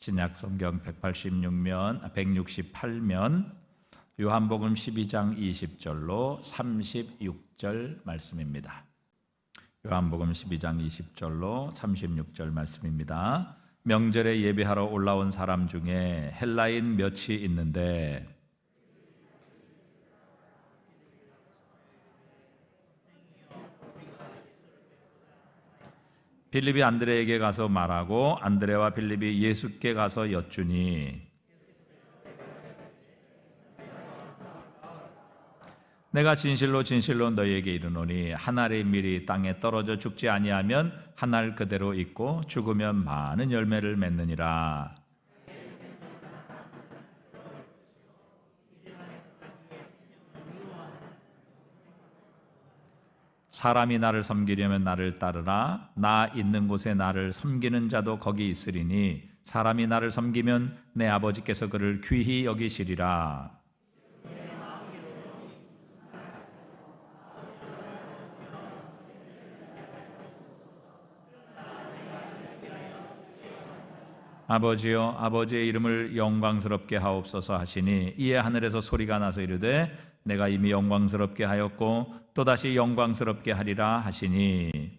신약 성경 168면 요한복음 12장 20절로 36절 말씀입니다. 요한복음 12장 20절로 36절 말씀입니다. 명절에 예배하러 올라온 사람 중에 헬라인 몇이 있는데 빌립이 안드레에게 가서 말하고 안드레와 빌립이 예수께 가서 여쭈니 내가 진실로 진실로 너희에게 이르노니 한 알의 밀이 땅에 떨어져 죽지 아니하면 한 알 그대로 있고 죽으면 많은 열매를 맺느니라. 사람이 나를 섬기려면 나를 따르라. 나 있는 곳에 나를 섬기는 자도 거기 있으리니 사람이 나를 섬기면 내 아버지께서 그를 귀히 여기시리라. 아버지여, 아버지의 이름을 영광스럽게 하옵소서 하시니 이에 하늘에서 소리가 나서 이르되 내가 이미 영광스럽게 하였고 또다시 영광스럽게 하리라 하시니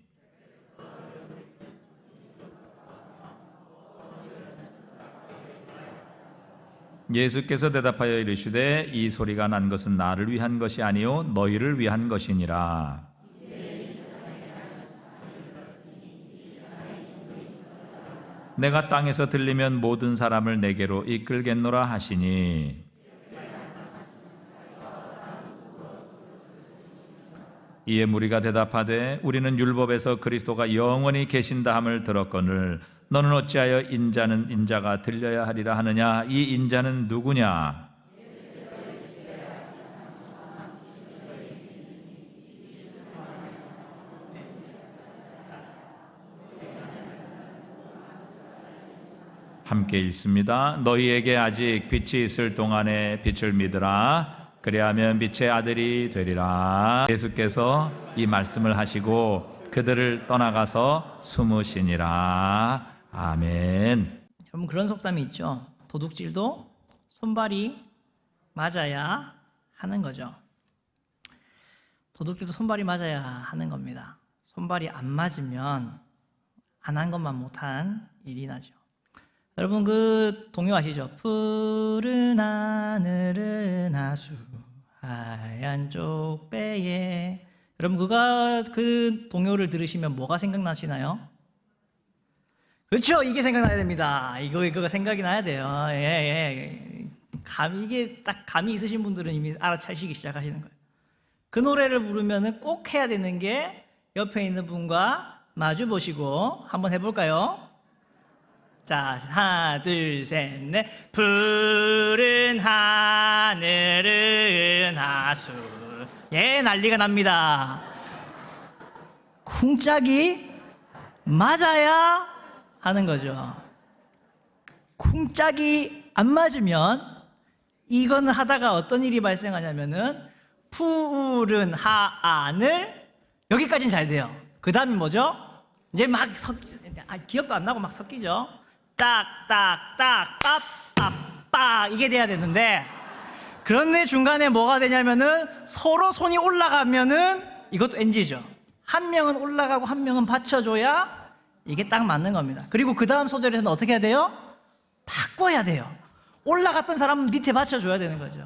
예수께서 대답하여 이르시되 이 소리가 난 것은 나를 위한 것이 아니요 너희를 위한 것이니라. 내가 땅에서 들리면 모든 사람을 내게로 이끌겠노라 하시니 이에 무리가 대답하되 우리는 율법에서 그리스도가 영원히 계신다 함을 들었거늘 너는 어찌하여 인자는 인자가 들려야 하리라 하느냐. 이 인자는 누구냐? 함께 읽습니다. 너희에게 아직 빛이 있을 동안에 빛을 믿으라. 그리하면 빛의 아들이 되리라. 예수께서 이 말씀을 하시고 그들을 떠나가서 숨으시니라. 아멘. 여러분, 그런 속담이 있죠. 도둑질도 손발이 맞아야 하는 거죠. 도둑질도 손발이 맞아야 하는 겁니다. 손발이 안 맞으면 안 한 것만 못한 일이 나죠. 여러분, 그 동요 아시죠? 푸른 하늘은 하수 하얀 쪽배에. 여러분, 그 동요를 들으시면 뭐가 생각나시나요? 그렇죠. 이게 생각나야 됩니다. 이거가 생각이 나야 돼요. 이게 딱 감이 있으신 분들은 이미 알아차시기 시작하시는 거예요. 그 노래를 부르면 꼭 해야 되는 게 옆에 있는 분과 마주 보시고 한번 해볼까요? 자, 하나, 둘, 셋, 넷. 푸른 하늘은 하수. 예, 난리가 납니다. 쿵짝이 맞아야 하는 거죠. 쿵짝이 안 맞으면 이거는 하다가 어떤 일이 발생하냐면은 푸른 하늘 여기까지는 잘 돼요. 그 다음이 뭐죠? 이제 막 기억도 안 나고 막 섞이죠. 딱딱딱 빡빡빡 이게 돼야 되는데, 그런데 중간에 뭐가 되냐면은 서로 손이 올라가면은 이것도 NG죠. 한 명은 올라가고 한 명은 받쳐줘야 이게 딱 맞는 겁니다. 그리고 그 다음 소절에서는 어떻게 해야 돼요? 바꿔야 돼요. 올라갔던 사람은 밑에 받쳐줘야 되는 거죠.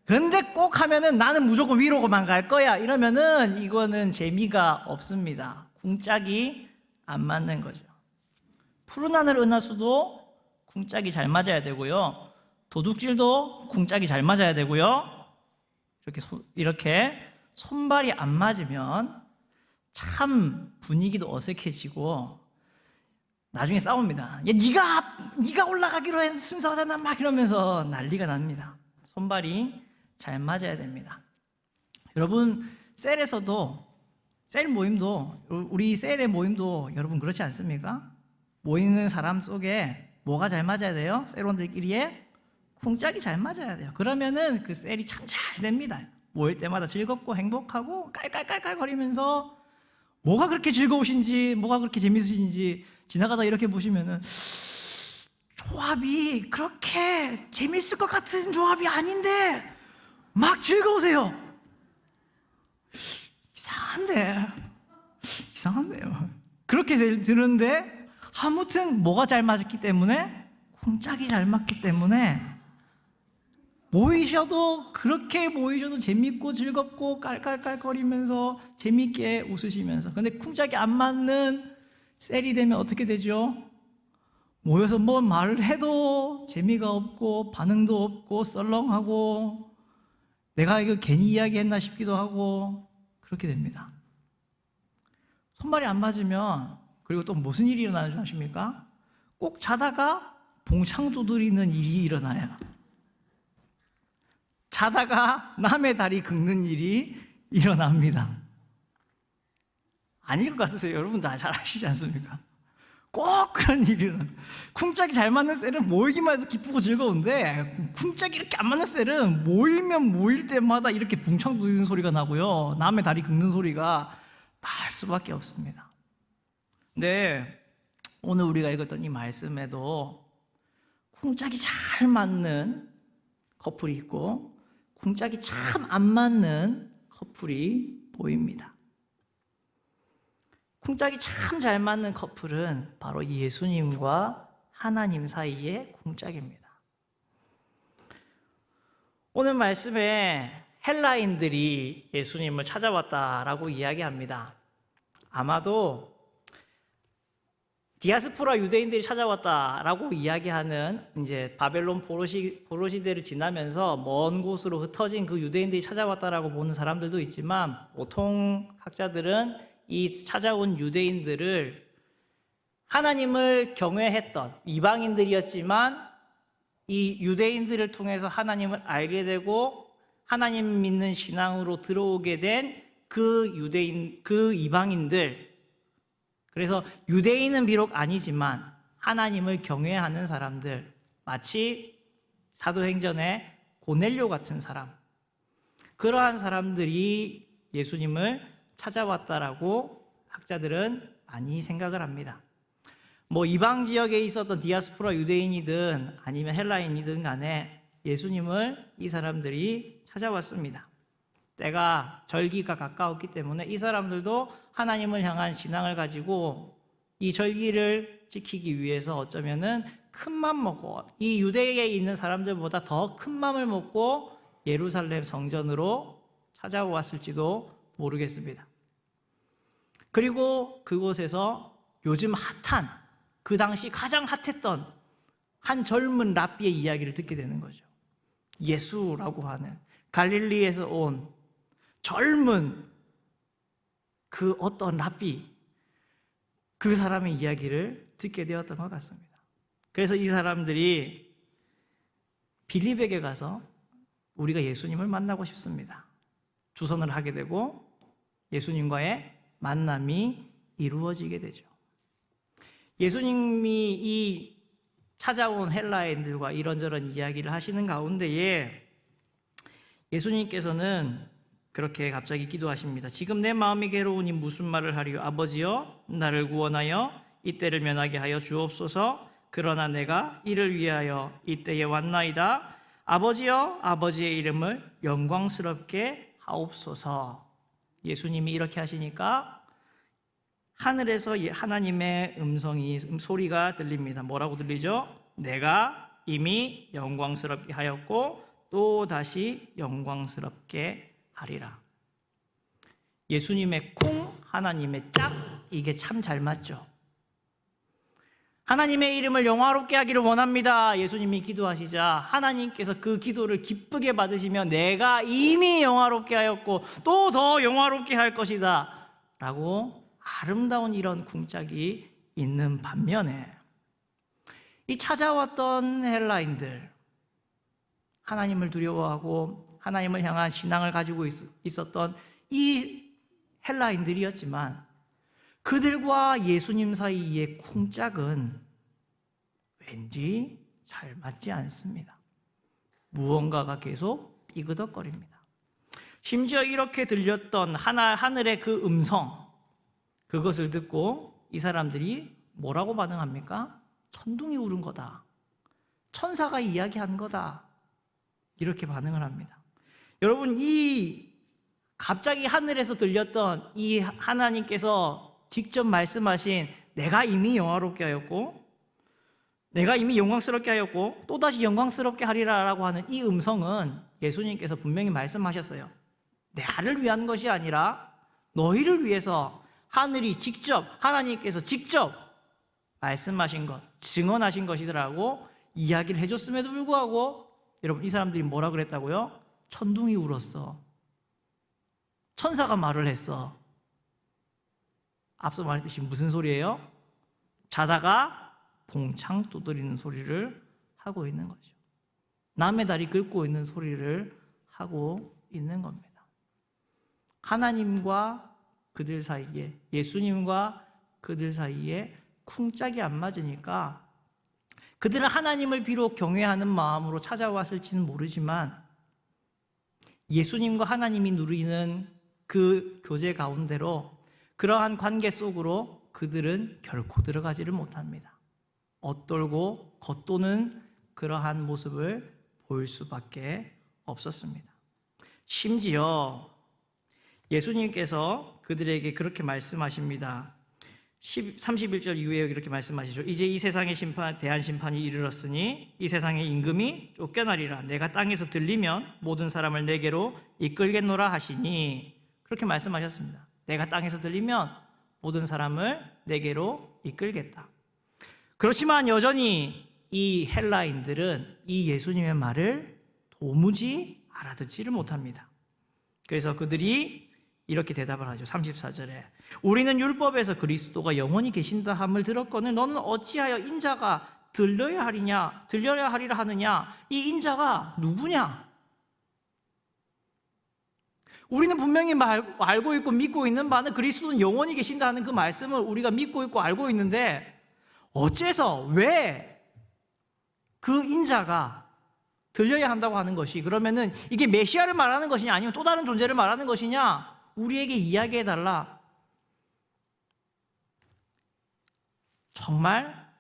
근데 꼭 하면은 나는 무조건 위로만 갈 거야 이러면은 이거는 재미가 없습니다. 궁짝이 안 맞는 거죠. 푸른 하늘 은하수도 궁짝이 잘 맞아야 되고요. 도둑질도 궁짝이 잘 맞아야 되고요. 이렇게 손발이 안 맞으면 참 분위기도 어색해지고 나중에 싸웁니다. 야, 네가 올라가기로 한 순서잖아 막 이러면서 난리가 납니다. 손발이 잘 맞아야 됩니다. 여러분, 셀 모임도 우리 셀의 모임도 여러분 그렇지 않습니까? 모이는 사람 속에 뭐가 잘 맞아야 돼요? 셀원들끼리에 쿵짝이 잘 맞아야 돼요. 그러면은 그 셀이 참 잘 됩니다. 모일 때마다 즐겁고 행복하고 깔깔깔깔거리면서 뭐가 그렇게 즐거우신지 뭐가 그렇게 재밌으신지 지나가다 이렇게 보시면은 조합이 그렇게 재밌을 것 같은 조합이 아닌데 막 즐거우세요. 이상한데요. 그렇게 들은데 아무튼 뭐가 잘 맞았기 때문에, 쿵짝이 잘 맞기 때문에 그렇게 모이셔도 재밌고 즐겁고 깔깔깔거리면서 재밌게 웃으시면서. 근데 쿵짝이 안 맞는 셀이 되면 어떻게 되죠? 모여서 뭐 말을 해도 재미가 없고 반응도 없고 썰렁하고 내가 이거 괜히 이야기했나 싶기도 하고 그렇게 됩니다. 손발이 안 맞으면, 그리고 또 무슨 일이 일어나는 줄 아십니까? 꼭 자다가 봉창 두드리는 일이 일어나요. 자다가 남의 다리 긁는 일이 일어납니다. 아닐 것 같으세요? 여러분 다 잘 아시지 않습니까? 꼭 그런 일이 일어나요. 쿵짝이 잘 맞는 셀은 모이기만 해도 기쁘고 즐거운데, 쿵짝이 이렇게 안 맞는 셀은 모일 때마다 이렇게 붕창 두드리는 소리가 나고요, 남의 다리 긁는 소리가 날 수밖에 없습니다. 근데 오늘 우리가 읽었던 이 말씀에도 쿵짝이 잘 맞는 커플이 있고 쿵짝이 참 안 맞는 커플이 보입니다. 쿵짝이 참 잘 맞는 커플은 바로 예수님과 하나님 사이의 쿵짝입니다. 오늘 말씀에 헬라인들이 예수님을 찾아왔다라고 이야기합니다. 아마도 디아스포라 유대인들이 찾아왔다라고 이야기하는, 이제 바벨론 포로 시대를 지나면서 먼 곳으로 흩어진 그 유대인들이 찾아왔다라고 보는 사람들도 있지만, 보통 학자들은 이 찾아온 유대인들을 하나님을 경외했던 이방인들이었지만 이 유대인들을 통해서 하나님을 알게 되고 하나님 믿는 신앙으로 들어오게 된 그 이방인들, 그래서 유대인은 비록 아니지만 하나님을 경외하는 사람들, 마치 사도행전의 고넬료 같은 사람, 그러한 사람들이 예수님을 찾아왔다라고 학자들은 많이 생각을 합니다. 뭐 이방 지역에 있었던 디아스포라 유대인이든 아니면 헬라인이든 간에 예수님을 이 사람들이 찾아왔습니다. 때가 절기가 가까웠기 때문에 이 사람들도 하나님을 향한 신앙을 가지고 이 절기를 지키기 위해서 어쩌면은 큰 맘 먹고, 이 유대에 있는 사람들보다 더 큰 맘을 먹고 예루살렘 성전으로 찾아왔을지도 모르겠습니다. 그리고 그곳에서 요즘 핫한, 그 당시 가장 핫했던 한 젊은 랍비의 이야기를 듣게 되는 거죠. 예수라고 하는 갈릴리에서 온 젊은 그 어떤 랍비, 그 사람의 이야기를 듣게 되었던 것 같습니다. 그래서 이 사람들이 빌립에게 가서 우리가 예수님을 만나고 싶습니다, 주선을 하게 되고 예수님과의 만남이 이루어지게 되죠. 예수님이 이 찾아온 헬라인들과 이런저런 이야기를 하시는 가운데에 예수님께서는 그렇게 갑자기 기도하십니다. 지금 내 마음이 괴로우니 무슨 말을 하리요? 아버지여, 나를 구원하여 이때를 면하게 하여 주옵소서. 그러나 내가 이를 위하여 이때에 왔나이다. 아버지여, 아버지의 이름을 영광스럽게 하옵소서. 예수님이 이렇게 하시니까 하늘에서 하나님의 소리가 들립니다. 뭐라고 들리죠? 내가 이미 영광스럽게 하였고 또 다시 영광스럽게 하리라. 예수님의 쿵, 하나님의 짝, 이게 참 잘 맞죠. 하나님의 이름을 영화롭게 하기를 원합니다. 예수님이 기도하시자 하나님께서 그 기도를 기쁘게 받으시며 내가 이미 영화롭게 하였고 또 더 영화롭게 할 것이다 라고 아름다운 이런 쿵짝이 있는 반면에, 이 찾아왔던 헬라인들, 하나님을 두려워하고 하나님을 향한 신앙을 가지고 있었던 이 헬라인들이었지만 그들과 예수님 사이의 쿵짝은 왠지 잘 맞지 않습니다. 무언가가 계속 삐그덕거립니다. 심지어 이렇게 들렸던 하늘의 그 음성, 그것을 듣고 이 사람들이 뭐라고 반응합니까? 천둥이 울은 거다, 천사가 이야기한 거다. 이렇게 반응을 합니다. 여러분, 이 갑자기 하늘에서 들렸던 이 하나님께서 직접 말씀하신 내가 이미 영화롭게 하였고 내가 이미 영광스럽게 하였고 또다시 영광스럽게 하리라 라고 하는 이 음성은 예수님께서 분명히 말씀하셨어요. 나를 위한 것이 아니라 너희를 위해서 하나님께서 직접 말씀하신 것, 증언하신 것이더라고 이야기를 해줬음에도 불구하고 여러분, 이 사람들이 뭐라 그랬다고요? 천둥이 울었어. 천사가 말을 했어. 앞서 말했듯이 무슨 소리예요? 자다가 봉창 두드리는 소리를 하고 있는 거죠. 남의 다리 긁고 있는 소리를 하고 있는 겁니다. 하나님과 그들 사이에, 예수님과 그들 사이에 쿵짝이 안 맞으니까 그들은 하나님을 비록 경외하는 마음으로 찾아왔을지는 모르지만 예수님과 하나님이 누리는 그 교제 가운데로 그러한 관계 속으로 그들은 결코 들어가지를 못합니다. 엇돌고 겉도는 그러한 모습을 보일 수밖에 없었습니다. 심지어 예수님께서 그들에게 그렇게 말씀하십니다. 31절 이후에 이렇게 말씀하시죠. 이제 이 세상의 대한 심판이 이르렀으니 이 세상의 임금이 쫓겨나리라. 내가 땅에서 들리면 모든 사람을 내게로 이끌겠노라 하시니 그렇게 말씀하셨습니다. 내가 땅에서 들리면 모든 사람을 내게로 이끌겠다. 그렇지만 여전히 이 헬라인들은 이 예수님의 말을 도무지 알아듣지를 못합니다. 그래서 그들이 이렇게 대답을 하죠. 34절에 우리는 율법에서 그리스도가 영원히 계신다 함을 들었거늘 너는 어찌하여 인자가 들려야 하리라 하느냐? 이 인자가 누구냐? 우리는 분명히 알고 있고 믿고 있는 바는 그리스도는 영원히 계신다 하는 그 말씀을 우리가 믿고 있고 알고 있는데 어째서 왜 그 인자가 들려야 한다고 하는 것이 그러면은 이게 메시아를 말하는 것이냐 아니면 또 다른 존재를 말하는 것이냐 우리에게 이야기해 달라. 정말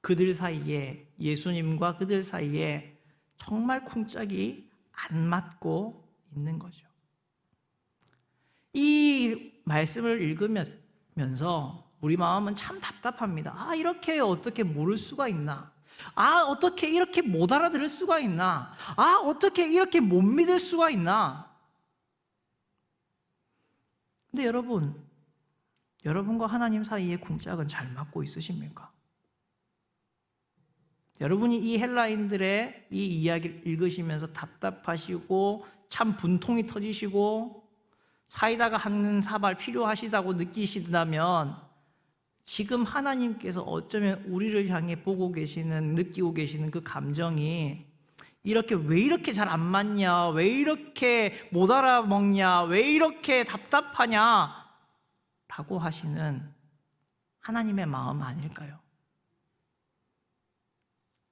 그들 사이에 예수님과 그들 사이에 정말 쿵짝이 안 맞고 있는 거죠. 이 말씀을 읽으면서 우리 마음은 참 답답합니다. 이렇게 어떻게 모를 수가 있나? 어떻게 이렇게 못 알아들을 수가 있나? 어떻게 이렇게 못 믿을 수가 있나? 근데 여러분과 하나님 사이의 궁짝은 잘 맞고 있으십니까? 여러분이 이 헬라인들의 이 이야기를 읽으시면서 답답하시고 참 분통이 터지시고 사이다가 한 사발 필요하시다고 느끼신다면 지금 하나님께서 어쩌면 우리를 향해 느끼고 계시는 그 감정이 왜 이렇게 잘 안 맞냐? 왜 이렇게 못 알아먹냐? 왜 이렇게 답답하냐? 라고 하시는 하나님의 마음 아닐까요?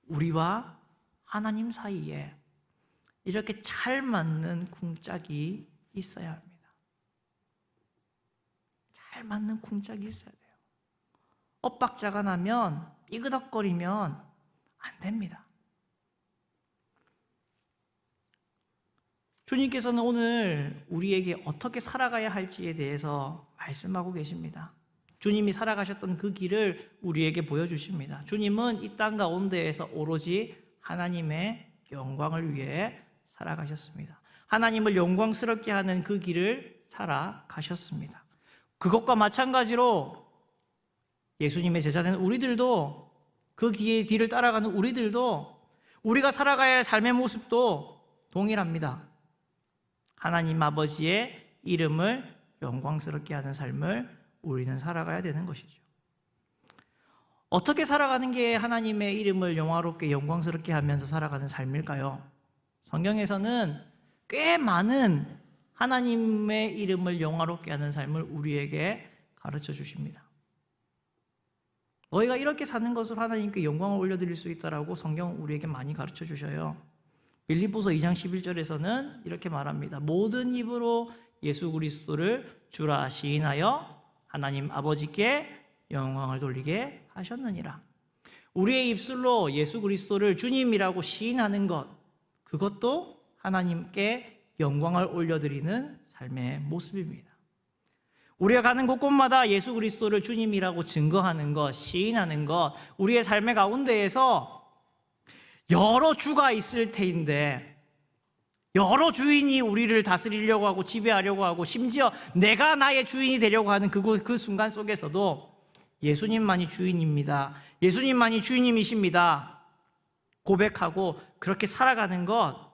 우리와 하나님 사이에 이렇게 잘 맞는 궁짝이 있어야 합니다. 잘 맞는 궁짝이 있어야 돼요. 엇박자가 나면 삐그덕거리면 안 됩니다. 주님께서는 오늘 우리에게 어떻게 살아가야 할지에 대해서 말씀하고 계십니다. 주님이 살아가셨던 그 길을 우리에게 보여주십니다. 주님은 이 땅 가운데에서 오로지 하나님의 영광을 위해 살아가셨습니다. 하나님을 영광스럽게 하는 그 길을 살아가셨습니다. 그것과 마찬가지로 예수님의 제자된 우리들도 그 뒤를 따라가는 우리들도 우리가 살아가야 할 삶의 모습도 동일합니다. 하나님 아버지의 이름을 영광스럽게 하는 삶을 우리는 살아가야 되는 것이죠. 어떻게 살아가는 게 하나님의 이름을 영화롭게 영광스럽게 하면서 살아가는 삶일까요? 성경에서는 꽤 많은 하나님의 이름을 영화롭게 하는 삶을 우리에게 가르쳐 주십니다. 너희가 이렇게 사는 것으로 하나님께 영광을 올려드릴 수 있다라고 성경은 우리에게 많이 가르쳐 주셔요. 빌립보서 2장 11절에서는 이렇게 말합니다. 모든 입으로 예수 그리스도를 주라 시인하여 하나님 아버지께 영광을 돌리게 하셨느니라. 우리의 입술로 예수 그리스도를 주님이라고 시인하는 것, 그것도 하나님께 영광을 올려드리는 삶의 모습입니다. 우리가 가는 곳곳마다 예수 그리스도를 주님이라고 증거하는 것, 시인하는 것, 우리의 삶의 가운데에서 여러 주가 있을 테인데, 여러 주인이 우리를 다스리려고 하고 지배하려고 하고 심지어 내가 나의 주인이 되려고 하는 그 순간 속에서도 예수님만이 주인입니다, 예수님만이 주인님이십니다 고백하고 그렇게 살아가는 것,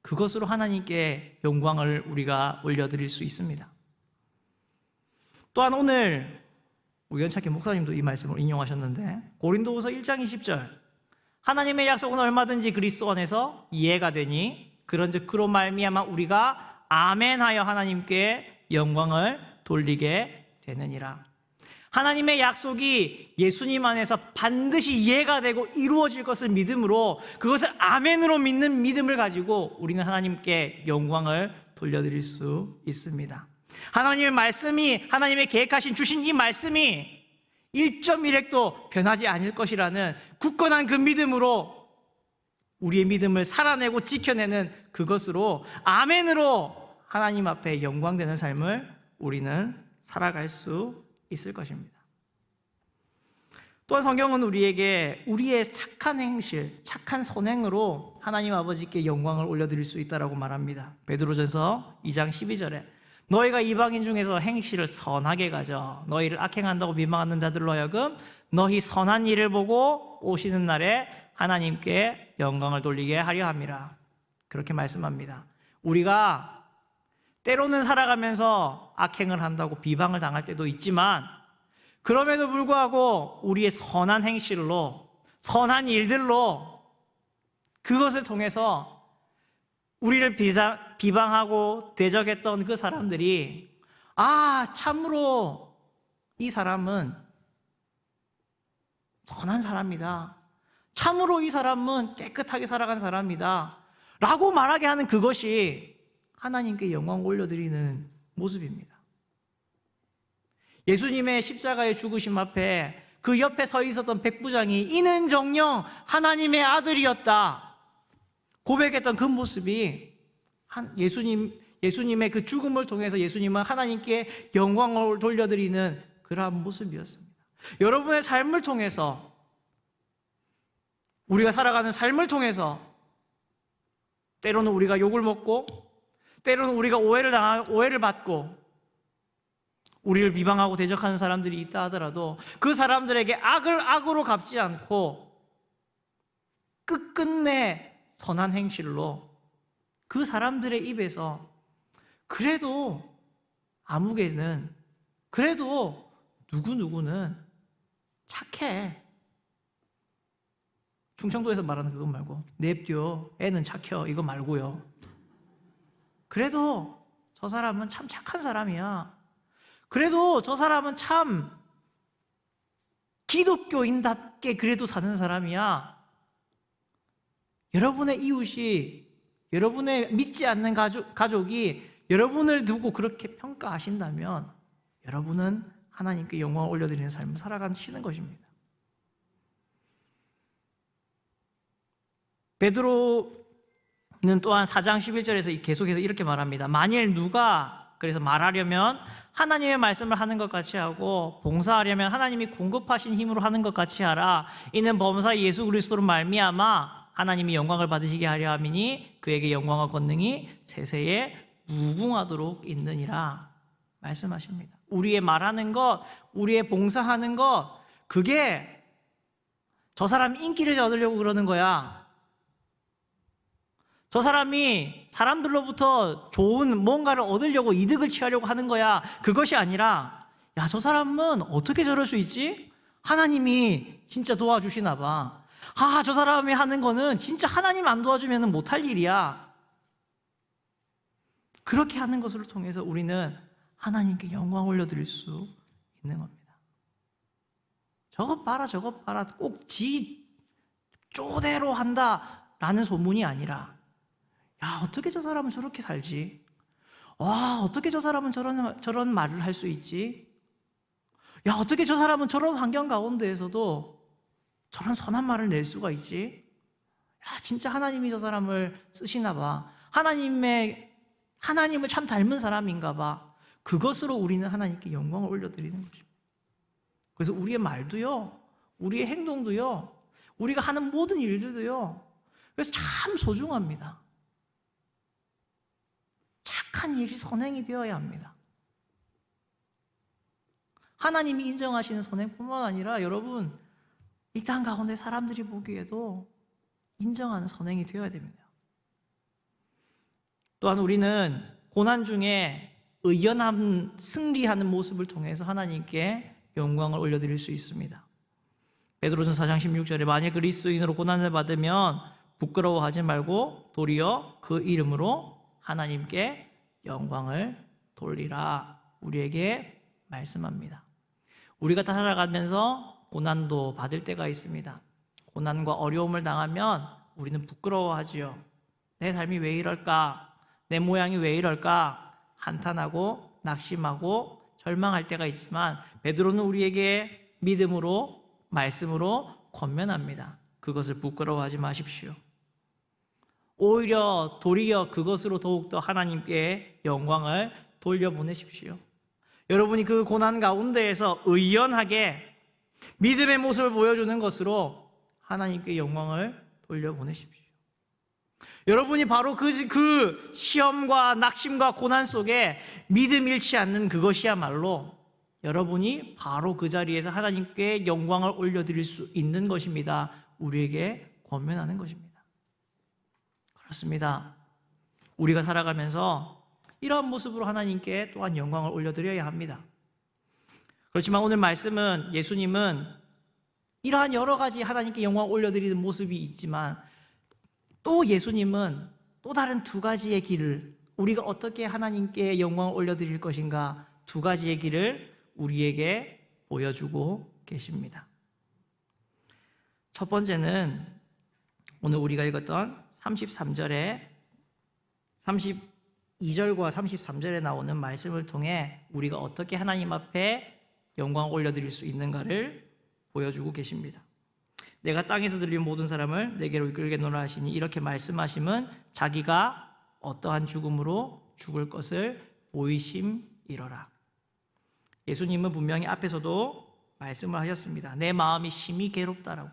그것으로 하나님께 영광을 우리가 올려드릴 수 있습니다. 또한 오늘 우연찮게 목사님도 이 말씀을 인용하셨는데, 고린도후서 1장 20절, 하나님의 약속은 얼마든지 그리스도 안에서 이해가 되니 그런즉 그로 말미암아 우리가 아멘하여 하나님께 영광을 돌리게 되느니라. 하나님의 약속이 예수님 안에서 반드시 이해가 되고 이루어질 것을 믿음으로, 그것을 아멘으로 믿는 믿음을 가지고 우리는 하나님께 영광을 돌려드릴 수 있습니다. 하나님의 말씀이, 하나님의 계획하신 주신 이 말씀이 1.1핵도 변하지 않을 것이라는 굳건한 그 믿음으로 우리의 믿음을 살아내고 지켜내는 그것으로 아멘으로 하나님 앞에 영광되는 삶을 우리는 살아갈 수 있을 것입니다. 또한 성경은 우리에게 우리의 착한 행실, 착한 선행으로 하나님 아버지께 영광을 올려드릴 수 있다고 말합니다. 베드로전서 2장 12절에 너희가 이방인 중에서 행실을 선하게 가져 너희를 악행한다고 비방하는 자들로 하여금 너희 선한 일을 보고 오시는 날에 하나님께 영광을 돌리게 하려 함이라. 그렇게 말씀합니다. 우리가 때로는 살아가면서 악행을 한다고 비방을 당할 때도 있지만, 그럼에도 불구하고 우리의 선한 행실로, 선한 일들로, 그것을 통해서 우리를 비방하고 대적했던 그 사람들이, 아, 참으로 이 사람은 선한 사람이다, 참으로 이 사람은 깨끗하게 살아간 사람이다 라고 말하게 하는 그것이 하나님께 영광 올려드리는 모습입니다. 예수님의 십자가의 죽으심 앞에 그 옆에 서 있었던 백부장이 이는 정녕 하나님의 아들이었다 고백했던 그 모습이 예수님의 그 죽음을 통해서 예수님은 하나님께 영광을 돌려드리는 그러한 모습이었습니다. 여러분의 삶을 통해서, 우리가 살아가는 삶을 통해서 때로는 우리가 욕을 먹고, 때로는 우리가 오해를 받고, 우리를 비방하고 대적하는 사람들이 있다 하더라도 그 사람들에게 악을 악으로 갚지 않고 끝끝내 선한 행실로 그 사람들의 입에서 그래도 아무개는, 그래도 누구누구는 착해, 충청도에서 말하는 그거 말고 냅둬, 애는 착혀, 이거 말고요. 그래도 저 사람은 참 착한 사람이야, 그래도 저 사람은 참 기독교인답게 그래도 사는 사람이야. 여러분의 이웃이, 여러분의 믿지 않는 가족이 여러분을 두고 그렇게 평가하신다면 여러분은 하나님께 영광을 올려드리는 삶을 살아가시는 것입니다. 베드로는 또한 4장 11절에서 계속해서 이렇게 말합니다. 만일 누가 그래서 말하려면 하나님의 말씀을 하는 것 같이 하고 봉사하려면 하나님이 공급하신 힘으로 하는 것 같이 하라. 이는 범사 예수 그리스도로 말미암아 하나님이 영광을 받으시게 하려 함이니 그에게 영광과 권능이 세세에 무궁하도록 있느니라 말씀하십니다. 우리의 말하는 것, 우리의 봉사하는 것, 그게 저 사람이 인기를 얻으려고 그러는 거야, 저 사람이 사람들로부터 좋은 뭔가를 얻으려고 이득을 취하려고 하는 거야, 그것이 아니라 야, 저 사람은 어떻게 저럴 수 있지? 하나님이 진짜 도와주시나 봐. 아, 저 사람이 하는 거는 진짜 하나님 안 도와주면 못할 일이야. 그렇게 하는 것을 통해서 우리는 하나님께 영광 올려드릴 수 있는 겁니다. 저것 봐라, 저것 봐라, 꼭 지 쪼대로 한다라는 소문이 아니라, 야, 어떻게 저 사람은 저렇게 살지? 와, 어떻게 저 사람은 저런 말을 할 수 있지? 야, 어떻게 저 사람은 저런 환경 가운데에서도 저런 선한 말을 낼 수가 있지? 야, 진짜 하나님이 저 사람을 쓰시나 봐. 하나님을 참 닮은 사람인가 봐. 그것으로 우리는 하나님께 영광을 올려드리는 것입니다. 그래서 우리의 말도요, 우리의 행동도요, 우리가 하는 모든 일들도요, 그래서 참 소중합니다. 착한 일이 선행이 되어야 합니다. 하나님이 인정하시는 선행뿐만 아니라 여러분, 이 땅 가운데 사람들이 보기에도 인정하는 선행이 되어야 됩니다. 또한 우리는 고난 중에 의연한 승리하는 모습을 통해서 하나님께 영광을 올려드릴 수 있습니다. 베드로전서 4장 16절에 만일 그리스도인으로 고난을 받으면 부끄러워하지 말고 도리어 그 이름으로 하나님께 영광을 돌리라 우리에게 말씀합니다. 우리가 다 살아가면서 고난도 받을 때가 있습니다. 고난과 어려움을 당하면 우리는 부끄러워하지요. 내 삶이 왜 이럴까? 내 모양이 왜 이럴까? 한탄하고 낙심하고 절망할 때가 있지만 베드로는 우리에게 믿음으로 말씀으로 권면합니다. 그것을 부끄러워하지 마십시오. 오히려 도리어 그것으로 더욱더 하나님께 영광을 돌려보내십시오. 여러분이 그 고난 가운데에서 의연하게 믿음의 모습을 보여주는 것으로 하나님께 영광을 돌려보내십시오. 여러분이 바로 그 시험과 낙심과 고난 속에 믿음 잃지 않는 그것이야말로 여러분이 바로 그 자리에서 하나님께 영광을 올려드릴 수 있는 것입니다. 우리에게 권면하는 것입니다. 그렇습니다. 우리가 살아가면서 이러한 모습으로 하나님께 또한 영광을 올려드려야 합니다. 그렇지만 오늘 말씀은 예수님은 이러한 여러 가지 하나님께 영광을 올려드리는 모습이 있지만 또 예수님은 또 다른 두 가지의 길을 우리가 어떻게 하나님께 영광을 올려드릴 것인가 두 가지의 길을 우리에게 보여주고 계십니다. 첫 번째는 오늘 우리가 읽었던 32절과 33절에 나오는 말씀을 통해 우리가 어떻게 하나님 앞에 영광을 올려드릴 수 있는가를 보여주고 계십니다. 내가 땅에서 들린 모든 사람을 내게로 이끌겠노라 하시니 이렇게 말씀하심은 자기가 어떠한 죽음으로 죽을 것을 보이심이로라. 예수님은 분명히 앞에서도 말씀을 하셨습니다. 내 마음이 심히 괴롭다라고,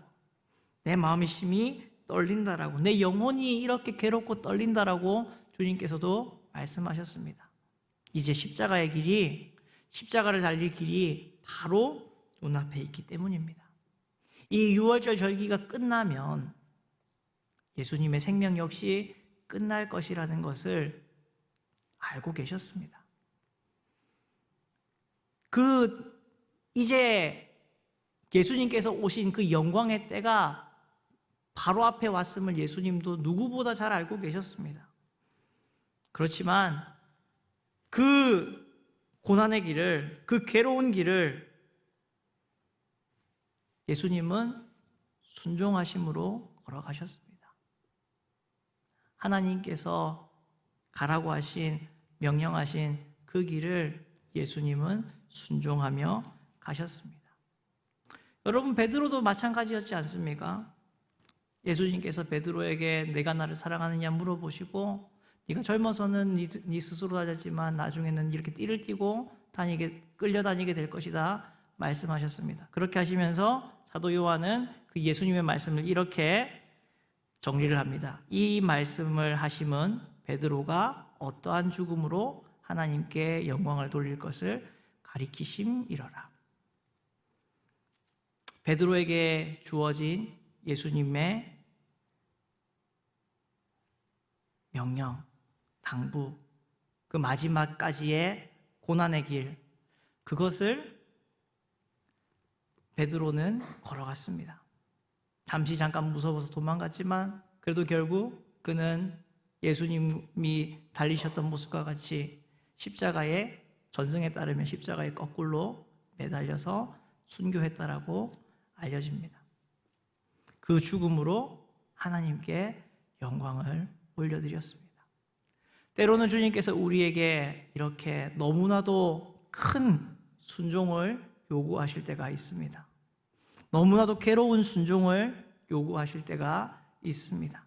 내 마음이 심히 떨린다라고, 내 영혼이 이렇게 괴롭고 떨린다라고 주님께서도 말씀하셨습니다. 이제 십자가의 길이, 십자가를 달릴 길이 바로 눈앞에 있기 때문입니다. 이 6월절 절기가 끝나면 예수님의 생명 역시 끝날 것이라는 것을 알고 계셨습니다. 이제 예수님께서 오신 그 영광의 때가 바로 앞에 왔음을 예수님도 누구보다 잘 알고 계셨습니다. 그렇지만 그 고난의 길을, 그 괴로운 길을 예수님은 순종하심으로 걸어가셨습니다. 하나님께서 가라고 하신, 명령하신 그 길을 예수님은 순종하며 가셨습니다. 여러분, 베드로도 마찬가지였지 않습니까? 예수님께서 베드로에게 내가 나를 사랑하느냐 물어보시고 네가 젊어서는 네 스스로 다졌지만 나중에는 이렇게 띠를 띠고 끌려다니게 될 것이다 말씀하셨습니다. 그렇게 하시면서 사도 요한은 그 예수님의 말씀을 이렇게 정리를 합니다. 이 말씀을 하심은 베드로가 어떠한 죽음으로 하나님께 영광을 돌릴 것을 가리키심이로라. 베드로에게 주어진 예수님의 명령, 당부, 그 마지막까지의 고난의 길, 그것을 베드로는 걸어갔습니다. 잠깐 무서워서 도망갔지만 그래도 결국 그는 예수님이 달리셨던 모습과 같이 십자가에, 전승에 따르면 십자가에 거꾸로 매달려서 순교했다라고 알려집니다. 그 죽음으로 하나님께 영광을 올려드렸습니다. 때로는 주님께서 우리에게 이렇게 너무나도 큰 순종을 요구하실 때가 있습니다. 너무나도 괴로운 순종을 요구하실 때가 있습니다.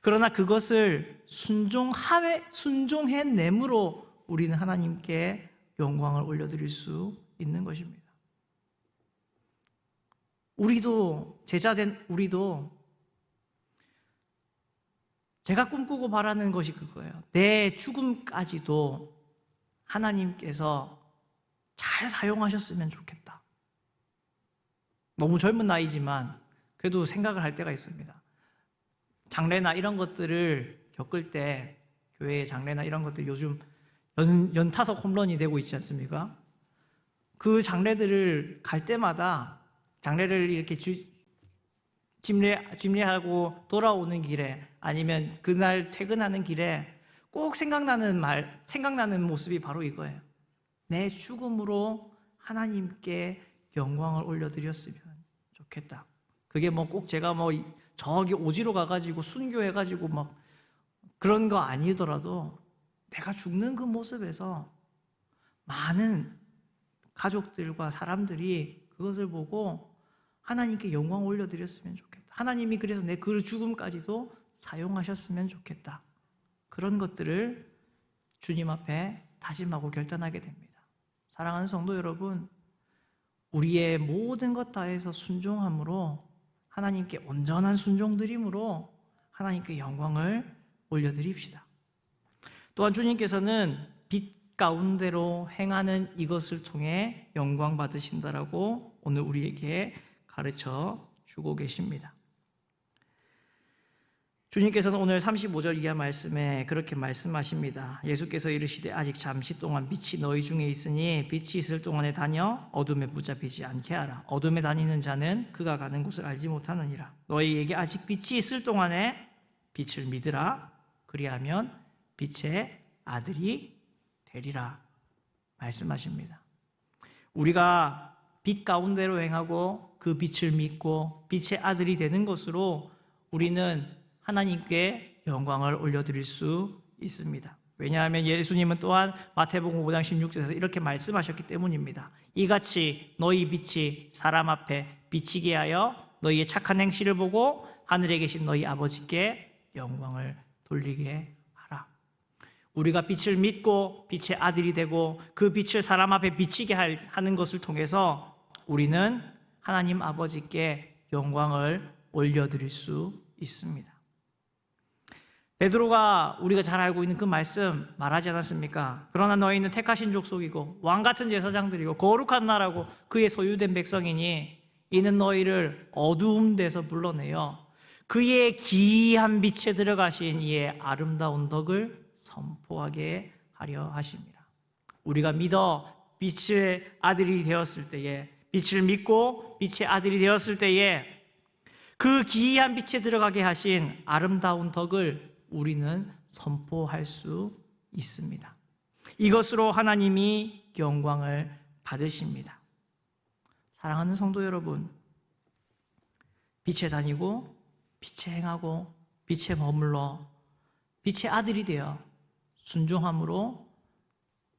그러나 그것을 순종해냄으로 우리는 하나님께 영광을 올려드릴 수 있는 것입니다. 우리도, 제자된 우리도 제가 꿈꾸고 바라는 것이 그거예요. 내 죽음까지도 하나님께서 잘 사용하셨으면 좋겠다. 너무 젊은 나이지만 그래도 생각을 할 때가 있습니다. 장례나 이런 것들을 겪을 때, 교회의 장례나 이런 것들 요즘 연타석 홈런이 되고 있지 않습니까? 그 장례들을 갈 때마다 장례를 이렇게 집례하고 돌아오는 길에, 아니면 그날 퇴근하는 길에 꼭 생각나는 모습이 바로 이거예요. 내 죽음으로 하나님께 영광을 올려드렸으면 좋겠다. 그게 뭐 꼭 제가 뭐 저기 오지로 가가지고 순교해가지고 막 그런 거 아니더라도 내가 죽는 그 모습에서 많은 가족들과 사람들이 그것을 보고 하나님께 영광 올려드렸으면 좋겠다. 하나님이 그래서 내 그 죽음까지도 사용하셨으면 좋겠다. 그런 것들을 주님 앞에 다짐하고 결단하게 됩니다. 사랑하는 성도 여러분, 우리의 모든 것 다해서 순종함으로, 하나님께 온전한 순종드림으로 하나님께 영광을 올려드립시다. 또한 주님께서는 빛 가운데로 행하는 이것을 통해 영광 받으신다라고 오늘 우리에게 가르쳐 주고 계십니다. 주님께서는 오늘 35절 이하 말씀에 그렇게 말씀하십니다. 예수께서 이르시되 아직 잠시 동안 빛이 너희 중에 있으니 빛이 있을 동안에 다녀 어둠에 붙잡히지 않게 하라. 어둠에 다니는 자는 그가 가는 곳을 알지 못하느니라. 너희에게 아직 빛이 있을 동안에 빛을 믿으라. 그리하면 빛의 아들이 되리라 말씀하십니다. 우리가 빛 가운데로 행하고 그 빛을 믿고 빛의 아들이 되는 것으로 우리는 하나님께 영광을 올려드릴 수 있습니다. 왜냐하면 예수님은 또한 마태복음 5장 16절에서 이렇게 말씀하셨기 때문입니다. 이같이 너희 빛이 사람 앞에 비치게 하여 너희의 착한 행실을 보고 하늘에 계신 너희 아버지께 영광을 돌리게 하라. 우리가 빛을 믿고 빛의 아들이 되고 그 빛을 사람 앞에 비치게 하는 것을 통해서 우리는 하나님 아버지께 영광을 올려드릴 수 있습니다. 베드로가 우리가 잘 알고 있는 그 말씀 말하지 않았습니까? 그러나 너희는 택하신 족속이고 왕같은 제사장들이고 거룩한 나라고 그의 소유된 백성이니 이는 너희를 어두운 데서 불러내어 그의 기이한 빛에 들어가신 이의 아름다운 덕을 선포하게 하려 하십니다. 우리가 믿어 빛의 아들이 되었을 때에, 빛을 믿고 빛의 아들이 되었을 때에 그 기이한 빛에 들어가게 하신 아름다운 덕을 우리는 선포할 수 있습니다. 이것으로 하나님이 영광을 받으십니다. 사랑하는 성도 여러분, 빛에 다니고 빛에 행하고 빛에 머물러 빛의 아들이 되어 순종함으로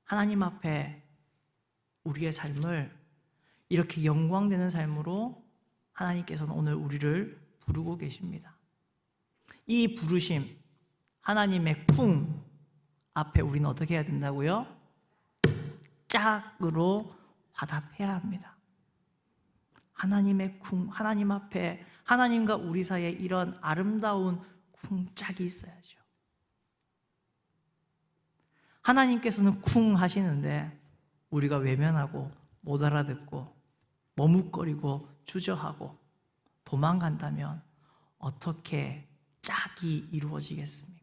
하나님 앞에 우리의 삶을 이렇게 영광되는 삶으로 하나님께서는 오늘 우리를 부르고 계십니다. 이 부르심, 하나님의 쿵 앞에 우리는 어떻게 해야 된다고요? 짝으로 화답해야 합니다. 하나님의 쿵, 하나님 앞에 하나님과 우리 사이에 이런 아름다운 쿵짝이 있어야죠. 하나님께서는 쿵 하시는데 우리가 외면하고 못 알아듣고 머뭇거리고 주저하고 도망간다면 어떻게 짝이 이루어지겠습니까?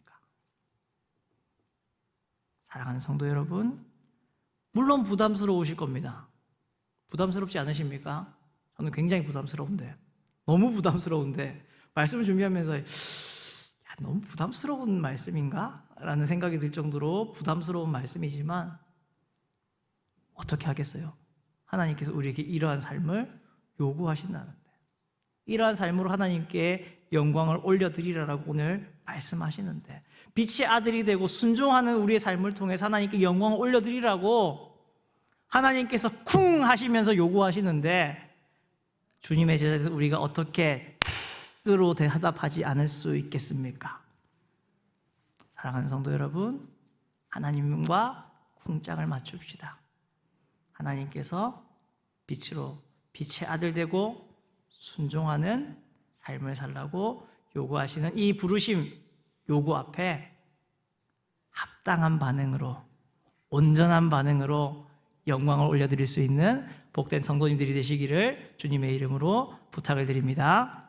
사랑하는 성도 여러분, 물론 부담스러우실 겁니다. 부담스럽지 않으십니까? 저는 굉장히 부담스러운데, 너무 부담스러운데 말씀을 준비하면서 너무 부담스러운 말씀인가? 라는 생각이 들 정도로 부담스러운 말씀이지만 어떻게 하겠어요? 하나님께서 우리에게 이러한 삶을 요구하신다는데, 이러한 삶으로 하나님께 영광을 올려드리라고 오늘 말씀하시는데, 빛의 아들이 되고 순종하는 우리의 삶을 통해서 하나님께 영광을 올려드리라고 하나님께서 쿵 하시면서 요구하시는데, 주님의 제자들 우리가 어떻게 으로 대답하지 않을 수 있겠습니까? 사랑하는 성도 여러분, 하나님과 궁짝을 맞춥시다. 하나님께서 빛으로 빛의 아들 되고 순종하는 삶을 살라고 요구하시는 이 부르심 요구 앞에 합당한 반응으로, 온전한 반응으로 영광을 올려드릴 수 있는 복된 성도님들이 되시기를 주님의 이름으로 부탁을 드립니다.